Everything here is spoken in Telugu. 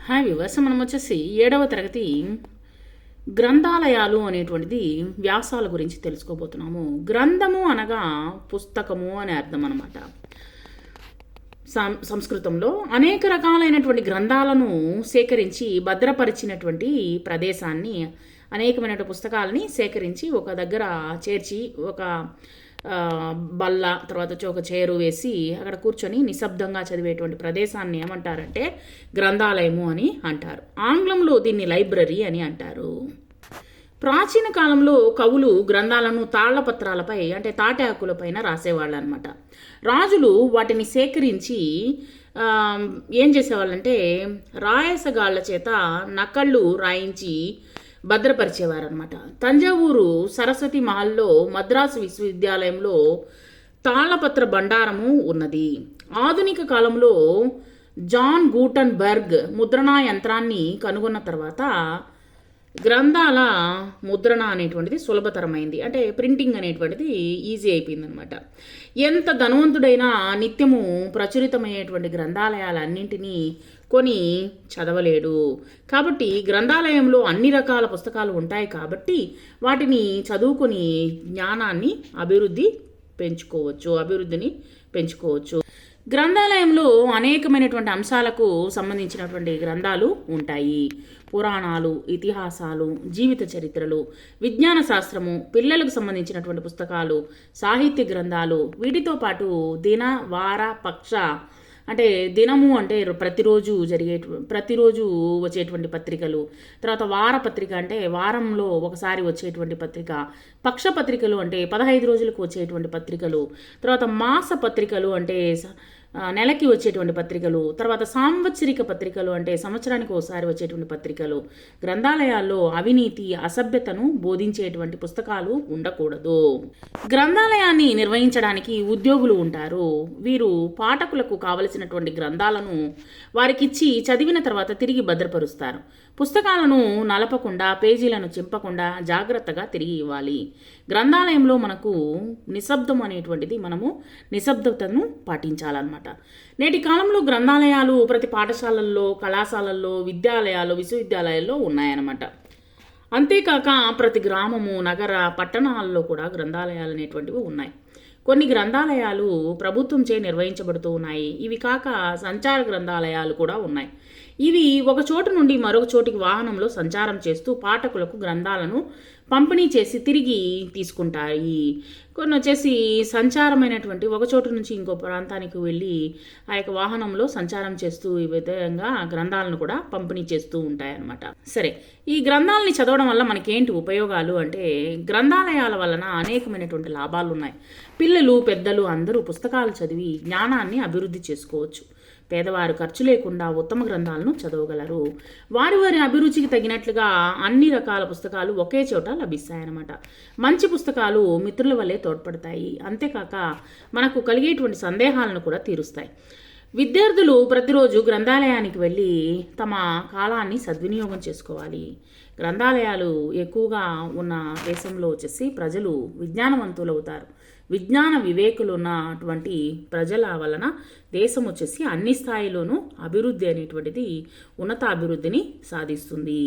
హాయ్ వ్యూవర్స్, మనం వచ్చేసి 7వ తరగతి గ్రంథాలయాలు అనేటువంటిది వ్యాసాల గురించి తెలుసుకోబోతున్నాము. గ్రంథము అనగా పుస్తకము అని అర్థం అనమాట. సంస్కృతంలో అనేక రకాలైనటువంటి గ్రంథాలను సేకరించి భద్రపరిచినటువంటి ప్రదేశాన్ని, అనేకమైనటువంటి పుస్తకాలని సేకరించి ఒక దగ్గర చేర్చి ఒక బల్ల తర్వాత ఒక చేరు వేసి అక్కడ కూర్చొని నిశ్శబ్దంగా చదివేటువంటి ప్రదేశాన్ని ఏమంటారంటే గ్రంథాలయము అని అంటారు. ఆంగ్లంలో దీన్ని లైబ్రరీ అని అంటారు. ప్రాచీన కాలంలో కవులు గ్రంథాలను తాళ్లపత్రాలపై అంటే తాటి ఆకులపైన రాసేవాళ్ళు అనమాట. రాజులు వాటిని సేకరించి ఏం చేసేవాళ్ళంటే రాయసగాళ్ల చేత నకళ్ళు రాయించి భద్రపరిచేవారనమాట. తంజావూరు సరస్వతి మహల్లో మద్రాసు విశ్వవిద్యాలయంలో తాళపత్ర భండారము ఉన్నది. ఆధునిక కాలంలో జాన్ గూటన్బర్గ్ ముద్రణా యంత్రాన్ని కనుగొన్న తర్వాత గ్రంథాల ముద్రణ అనేటువంటిది సులభతరమైంది. అంటే ప్రింటింగ్ అనేటువంటిది ఈజీ అయిపోయింది అనమాట. ఎంత ధనవంతుడైనా నిత్యము ప్రచురితమయ్యేటువంటి గ్రంథాలయాలన్నింటినీ కొని చదవలేడు. కాబట్టి గ్రంథాలయంలో అన్ని రకాల పుస్తకాలు ఉంటాయి కాబట్టి వాటిని చదువుకొని జ్ఞానాన్ని అభివృద్ధిని పెంచుకోవచ్చు. గ్రంథాలయంలో అనేకమైనటువంటి అంశాలకు సంబంధించినటువంటి గ్రంథాలు ఉంటాయి. పురాణాలు, ఇతిహాసాలు, జీవిత చరిత్రలు, విజ్ఞాన శాస్త్రము, పిల్లలకు సంబంధించినటువంటి పుస్తకాలు, సాహిత్య గ్రంథాలు, వీటితో పాటు దిన, వార, పక్ష అంటే దినము అంటే ప్రతిరోజు వచ్చేటువంటి పత్రికలు, తర్వాత వార పత్రిక అంటే వారంలో ఒకసారి వచ్చేటువంటి పత్రిక, పక్ష పత్రికలు అంటే 15 రోజులకు వచ్చేటువంటి పత్రికలు, తర్వాత మాస పత్రికలు అంటే నెలకి వచ్చేటువంటి పత్రికలు, తర్వాత సాంవత్సరిక పత్రికలు అంటే సంవత్సరానికి ఒకసారి వచ్చేటువంటి పత్రికలు. గ్రంథాలయాల్లో అవినీతి, అసభ్యతను బోధించేటువంటి పుస్తకాలు ఉండకూడదు. గ్రంథాలయాన్ని నిర్వహించడానికి ఉద్యోగులు ఉంటారు. వీరు పాఠకులకు కావలసినటువంటి గ్రంథాలను వారికిచ్చి చదివిన తర్వాత తిరిగి భద్రపరుస్తారు. పుస్తకాలను నలపకుండా, పేజీలను చింపకుండా జాగ్రత్తగా తిరిగి ఇవ్వాలి. గ్రంథాలయంలో మనకు నిశ్శబ్దం అనేటువంటిది, మనము నిశ్శబ్దతను పాటించాలన్నమాట. నేటి కాలంలో గ్రంథాలయాలు ప్రతి పాఠశాలల్లో, కళాశాలల్లో, విశ్వవిద్యాలయాల్లో ఉన్నాయన్నమాట. అంతేకాక ప్రతి గ్రామము, నగర, పట్టణాల్లో కూడా గ్రంథాలయాలు అనేటువంటివి ఉన్నాయి. కొన్ని గ్రంథాలయాలు ప్రభుత్వంచే నిర్వహించబడుతూ ఉన్నాయి. ఇవి కాక సంచార గ్రంథాలయాలు కూడా ఉన్నాయి. ఇవి ఒక చోటు నుండి మరొక చోటికి వాహనంలో సంచారం చేస్తూ పాఠకులకు గ్రంథాలను పంపిణీ చేసి తిరిగి తీసుకుంటాయి. కొన్ని వచ్చేసి సంచారమైనటువంటి ఒక చోటు నుంచి ఇంకో ప్రాంతానికి వెళ్ళి ఆ యొక్క వాహనంలో సంచారం చేస్తూ ఈ విధంగా గ్రంథాలను కూడా పంపిణీ చేస్తూ ఉంటాయన్నమాట. సరే, ఈ గ్రంథాలని చదవడం వల్ల మనకేంటి ఉపయోగాలు అంటే, గ్రంథాలయాల వలన అనేకమైనటువంటి లాభాలు ఉన్నాయి. పిల్లలు, పెద్దలు అందరూ పుస్తకాలు చదివి జ్ఞానాన్ని అభివృద్ధి చేసుకోవచ్చు. పేదవారు ఖర్చు లేకుండా ఉత్తమ గ్రంథాలను చదవగలరు. వారి అభిరుచికి తగినట్లుగా అన్ని రకాల పుస్తకాలు ఒకే చోట లభిస్తాయన్నమాట. మంచి పుస్తకాలు మిత్రుల వల్లే తోడ్పడతాయి. అంతేకాక మనకు కలిగేటువంటి సందేహాలను కూడా తీరుస్తాయి. విద్యార్థులు ప్రతిరోజు గ్రంథాలయానికి వెళ్ళి తమ కాలాన్ని సద్వినియోగం చేసుకోవాలి. గ్రంథాలయాలు ఎక్కువగా ఉన్న దేశంలో వచ్చేసి ప్రజలు విజ్ఞానవంతులు అవుతారు. విజ్ఞాన వివేకులు ఉన్నటువంటి ప్రజల వలన దేశం వచ్చేసి అన్ని స్థాయిలోనూ అభివృద్ధి అనేటువంటిది ఉన్నత అభివృద్ధిని సాధిస్తుంది.